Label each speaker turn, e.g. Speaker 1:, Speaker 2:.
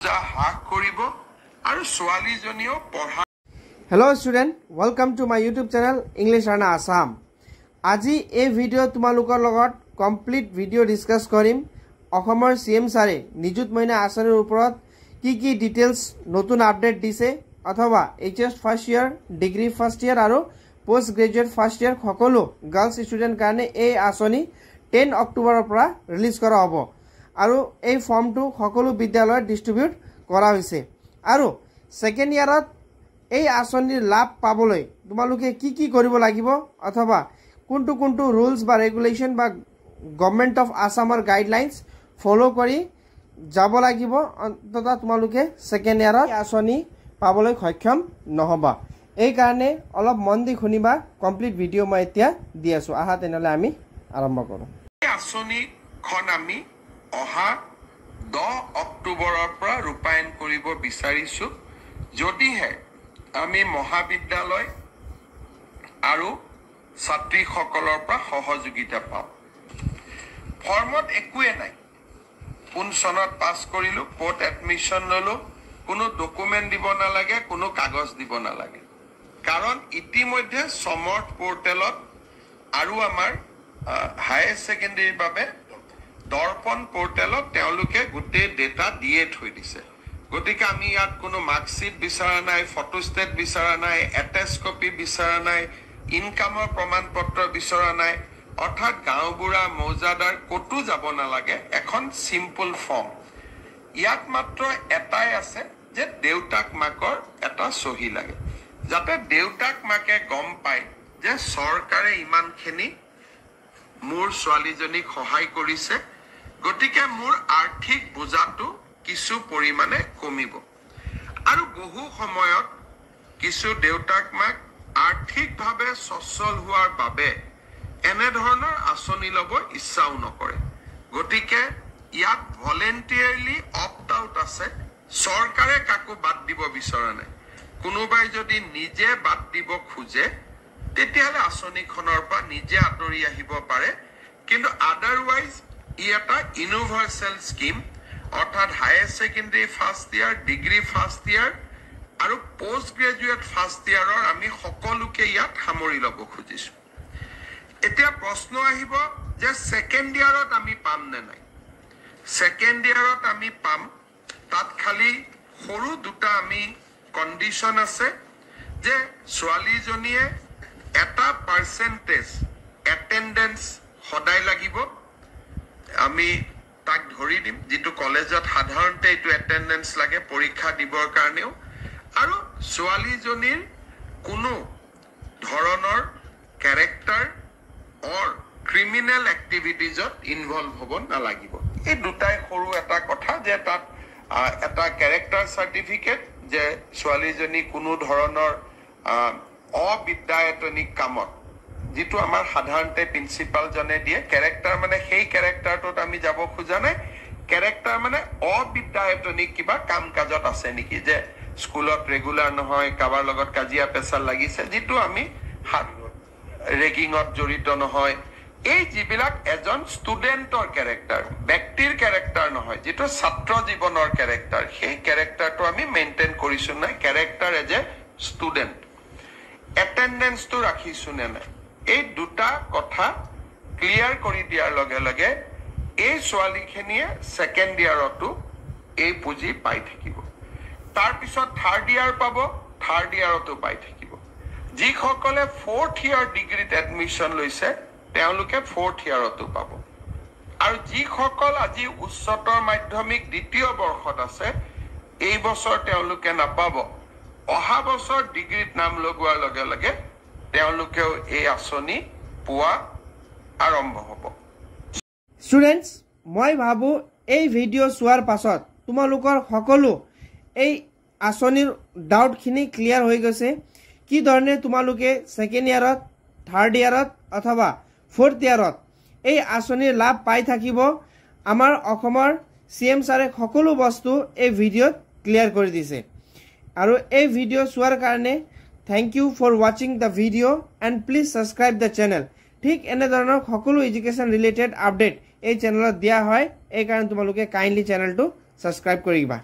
Speaker 1: হ্ৰাস কৰিব আৰু ছোৱালীজনীও পঢ়া।
Speaker 2: Hello' student, welcome to my YouTube channel English learner Assam. আজি এই ভিডিঅ' তোমালোকৰ লগত কমপ্লিট ভিডিঅ' ডিছকাছ কৰিম। অসমৰ CM ছাৰে নিযুত মইনা আঁচনিৰ ওপৰত কি ডিটেইলছ নতুন আপডেট দিছে, অথবা HS first year, degree first year আৰু পোষ্ট গ্ৰেজুৱেট ফাৰ্ষ্ট ইয়াৰ সকলো গাৰ্লছ ষ্টুডেণ্ট কাৰণে এই আঁচনি 10 অক্টোবৰৰ পৰা ৰিলিজ কৰা হ'ব আৰু এই ফৰ্মটো সকলো বিদ্যালয়ত ডিষ্ট্ৰিবিউট কৰা হৈছে। আৰু ছেকেণ্ড ইয়াৰত এই আঁচনিৰ লাভ পাবলৈ তোমালোকে কি কৰিব লাগিব, অথবা কোনটো ৰুলছ বা ৰেগুলেশ্যন বা গভৰ্ণমেণ্ট অফ আছামৰ গাইডলাইনছ ফ'ল' কৰি যাব লাগিব, অন্ততঃ তোমালোকে ছেকেণ্ড ইয়াৰত আঁচনি পাবলৈ সক্ষম নহ'বা। এইকাৰণে অলপ মন দি শুনিবা। কমপ্লিট ভিডিঅ' মই এতিয়া দি আছোঁ। আহা তেনেহ'লে আমি আৰম্ভ কৰোঁ।
Speaker 1: এই আঁচনিখন আমি অহা 10 অক্টোবৰৰ পৰা ৰূপায়ণ কৰিব বিচাৰিছোঁ, যদিহে আমি মহাবিদ্যালয় আৰু ছাত্ৰীসকলৰ পৰা সহযোগিতা পাওঁ। ফৰ্মত একোৱে নাই। কোন চনত পাছ কৰিলোঁ, ক'ত এডমিশ্যন ল'লোঁ, কোনো ডকুমেণ্ট দিব নালাগে, কোনো কাগজ দিব নালাগে। কাৰণ ইতিমধ্যে সমৰ্থ পৰ্টেলত আৰু আমাৰ হায়াৰ ছেকেণ্ডেৰীৰ বাবে দৰ্পণ পৰ্টেলত তেওঁলোকে গোটেই ডেটা দিয়ে থৈ দিছে। গতিকে আমি ইয়াত কোনো মাৰ্কশ্বিট বিচৰা নাই, ফটোষ্টেট বিচৰা নাই, এটেচ কপি বিচৰা নাই, ইনকামৰ প্ৰমাণ পত্ৰ বিচৰা নাই। অৰ্থাৎ গাঁওবুঢ়া মৌজাদাৰ ক'তো যাব নালাগে। এখন চিম্পল ফৰ্ম। ইয়াত মাত্ৰ এটাই আছে যে দেউতাক মাকৰ এটা চহী লাগে, যাতে দেউতাক মাকে গম পায় যে চৰকাৰে ইমানখিনি মোৰ ছোৱালীজনীক সহায় কৰিছে, গতিকে মোৰ আৰ্থিক বোজাটো কিছু পৰিমাণে কমিব। আৰু বহু সময়ত কিছু দেউতাক মাক আৰ্থিকভাৱে সচ্ছল হোৱাৰ বাবে এনেধৰণৰ আঁচনি ল'ব ইচ্ছাও নকৰে। গতিকে ইয়াত ভলেণ্টিয়াৰলি অপ্ট আউট আছে। চৰকাৰে কাকো বাদ দিব বিচৰা নাই। কোনোবাই যদি নিজে বাদ দিব খোজে তেতিয়াহ'লে আঁচনিখনৰ পৰা নিজে আঁতৰি আহিব পাৰে। কিন্তু আদাৰৱাইজ ই এটা ইউনিভাৰ্চেল স্কিম, অৰ্থাৎ higher secondary first year, degree first year আৰু পোষ্ট গ্ৰেজুৱেট ফাৰ্ষ্ট ইয়াৰৰ আমি সকলোকে ইয়াত সামৰি ল'ব খুজিছোঁ। এতিয়া প্ৰশ্ন আহিব যে ছেকেণ্ড ইয়াৰত আমি পাম নে নাই। ছেকেণ্ড ইয়াৰত আমি পাম। তাত খালি সৰু দুটা আমি কণ্ডিশ্যন আছে যে ছোৱালীজনীয়ে এটা পাৰ্চেণ্টেজ এটেণ্ডেঞ্চ সদায় লাগিব। আমি তাক ধৰি দিম, যিটো কলেজত সাধাৰণতে এইটো এটেণ্ডেঞ্চ লাগে পৰীক্ষা দিবৰ কাৰণেও। আৰু ছোৱালীজনীৰ কোনো ধৰণৰ কেৰেক্টাৰ অৰ ক্ৰিমিনেল এক্টিভিটিজত ইনভলভ হ'ব নালাগিব। এই দুটাই সৰু এটা কথা, যে তাত এটা কেৰেক্টাৰ চাৰ্টিফিকেট যে ছোৱালীজনী কোনো ধৰণৰ অবিদ্যায়তনিক কামত, যিটো আমাৰ সাধাৰণতে প্ৰিন্সিপালজনে দিয়ে। কেৰেক্টাৰ মানে সেই কেৰেক্টাৰটোত আমি যাব খোজা নাই। কেৰেক্টাৰ মানে অবিদ্যায়তনিক কিবা কাম কাজত আছে নেকি, যে স্কুলত ৰেগুলাৰ নহয়, কাৰোবাৰ লগত কাজিয়া পেচাল লাগিছে, যিটো আমি ৰেগিঙত জড়িত নহয়। এই যিবিলাক এজন ষ্টুডেণ্টৰ কেৰেক্টাৰ, ব্যক্তিৰ কেৰেক্টাৰ নহয়, যিটো ছাত্ৰ জীৱনৰ কেৰেক্টাৰ, সেই কেৰেক্টাৰটো আমি মেইনটেইন কৰিছোঁ নাই। Character as a student. এটেণ্ডেঞ্চটো ৰাখিছোঁ নে নাই, এই দুটা কথা ক্লিয়াৰ কৰি দিয়াৰ লগে লগে এই ছোৱালীখিনিয়ে ছেকেণ্ড ইয়াৰতো এই পুঁজি পাই থাকিব। তাৰপিছত থাৰ্ড ইয়াৰ পাব, থাৰ্ড ইয়াৰতো পাই থাকিব। যিসকলে ফ'ৰ্থ ইয়াৰ ডিগ্ৰীত এডমিশ্যন লৈছে তেওঁলোকে ফ'ৰ্থ ইয়াৰতো পাব। আৰু যিসকল আজি উচ্চতৰ মাধ্যমিক দ্বিতীয় বৰ্ষত আছে, এই বছৰ তেওঁলোকে নাপাব। অহা বছৰ ডিগ্ৰীত নাম লগোৱাৰ লগে লগে তেওঁলোকেও এই আঁচনি পোৱা আৰম্ভ হ'ব।
Speaker 2: ষ্টুডেণ্টছ, মই ভাবোঁ এই ভিডিঅ' চোৱাৰ পাছত তোমালোকৰ সকলো এই আঁচনিৰ ডাউটখিনি ক্লিয়াৰ হৈ গৈছে। কি ধৰণে তোমালোকে ছেকেণ্ড ইয়াৰত, থাৰ্ড ইয়াৰত অথবা ফ'ৰ্থ ইয়াৰত এই আঁচনিৰ লাভ পাই থাকিব। আমাৰ অসমৰ CM ছাৰে সকলো বস্তু এই ভিডিঅ'ত ক্লিয়াৰ কৰি দিছে। আৰু এই ভিডিঅ' চোৱাৰ কাৰণে থেংক ইউ ফৰ ৱাচিং the video' and please subscribe the channel. ঠিক এনেধৰণৰ সকলো এডুকেশ্যন ৰিলেটেড আপডেট এই চেনেলত দিয়া হয়। এইকাৰণে তোমালোকে কাইণ্ডলি চেনেলটো ছাবস্ক্ৰাইব কৰিবা।